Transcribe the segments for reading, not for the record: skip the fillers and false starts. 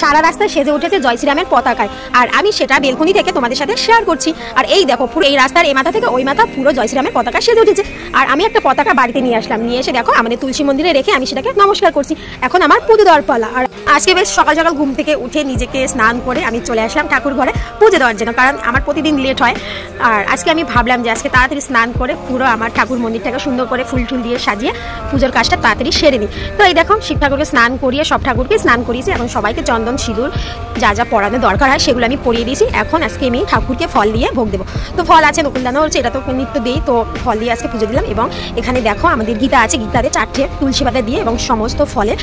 সারা রাস্তায় সেজে উঠেছে জয় শ্রীরামের পতাকায়, আর আমি সেটা বেলকনি থেকে তোমাদের সাথে শেয়ার করছি। আর এই দেখো পুরো এই রাস্তার এই মাথা থেকে ওই মাথা পুরো জয় শ্রীরামের পতাকা সেজে উঠেছে। আর আমি একটা পতাকা বাড়িতে নিয়ে আসলাম, নিয়ে এসে দেখো আমাদের তুলসী মন্দিরে রেখে আমি সেটাকে নমস্কার করছি। এখন আমার পুজো দেওয়ার পালা। আর আজকে বেশ সকাল সকাল ঘুম থেকে উঠে নিজেকে স্নান করে আমি চলে আসলাম ঠাকুর ঘরে পুজো দেওয়ার জন্য, কারণ আমার প্রতিদিন লেট হয়। আর আজকে আমি ভাবলাম যে আজকে তাড়াতাড়ি স্নান করে পুরো আমার ঠাকুর মন্দিরটাকে সুন্দর করে ফুল টুল দিয়ে সাজিয়ে পুজোর কাজটা তাড়াতাড়ি সেরে নিই। তো এই দেখো শিব ঠাকুরকে স্নান করিয়ে সব ঠাকুরকে স্নান করিয়েছি। এখন সবাইকে চন্দন সিঁদুর যা যা পরানো দরকার হয় সেগুলো আমি পরিয়ে দিয়েছি। এখন আজকে আমি ঠাকুরকে ফল দিয়ে ভোগ দেবো। তো ফল আছে, নকুলদানা হচ্ছে, এটা তো নিত্য দিই, তো ফল দিয়ে আজকে পুজো দিলাম। এবং এখানে দেখো আমাদের গীতা আছে, গীতাতে 4টে তুলসী পাতা দিয়ে এবং সমস্ত ফলে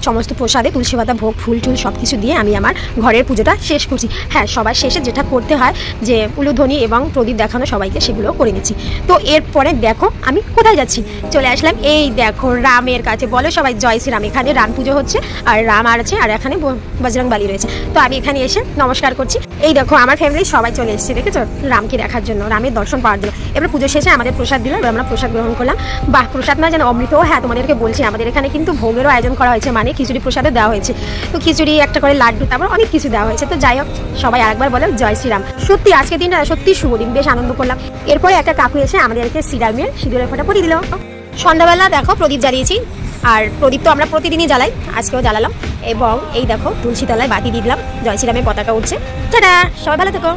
সমস্ত প্রসাদে তুলসী পাতা ভোগ ফুল টুল সব কিছু দিয়ে আমি আমার ঘরের পুজোটা শেষ করছি। হ্যাঁ, সবার শেষে যেটা করতে হয় যে উলুধ্বনি এবং প্রদীপ দেখানো সবাইকে, সেগুলো করে নিচ্ছি। তো এরপরে দেখো আমি কোথায় যাচ্ছি, চলে আসলাম এই দেখো রামের কাছে। বলো সবাই জয় শ্রীরাম। এখানে রাম পুজো হচ্ছে আর রাম আছে, আর এখানে বজরংবলী রয়েছে। তো আমি এখানে এসে নমস্কার করছি। এই দেখো আমার ফ্যামিলি সবাই চলে এসেছে, দেখেছো, রামকে দেখার জন্য, রামের দর্শন পাওয়ার জন্য। এবার পুজো শেষে আমাদের প্রসাদ দিল, এবার আমরা প্রসাদ গ্রহণ করলাম। বাহ, প্রসাদ না যেন অমৃত। হ্যাঁ, তোমাদেরকে বলছি আমাদের এখানে কিন্তু ভোগেরও আয়োজন করা হয়েছে, মানে খিচুড়ি প্রসাদে দেওয়া হয়েছে। তো খিচুড়ি একটা করে লাড্ডু, তারপর অনেক কিছু দেওয়া হয়েছে। তো যাই হোক, সবাই আরেকবার বলো জয় শ্রীরাম। সত্যি আজকের দিনটা সত্যি শুভ দিন, বেশ আনন্দ করলাম। এরপরে একটা কাকু এসে আমাদেরকে শ্রীরামের সিঁদুরের ফোঁটা পরিয়ে দিল। সন্ধ্যাবেলা দেখো প্রদীপ জ্বালিয়েছি, আর প্রদীপ তো আমরা প্রতিদিনই জ্বালাই, আজকেও জ্বালালাম। এবং এই দেখো তুলসী তলায় বাতি দিলাম, জয় শ্রীরামের পতাকা উঠছে। টাটা, সবাই ভালো থেকো।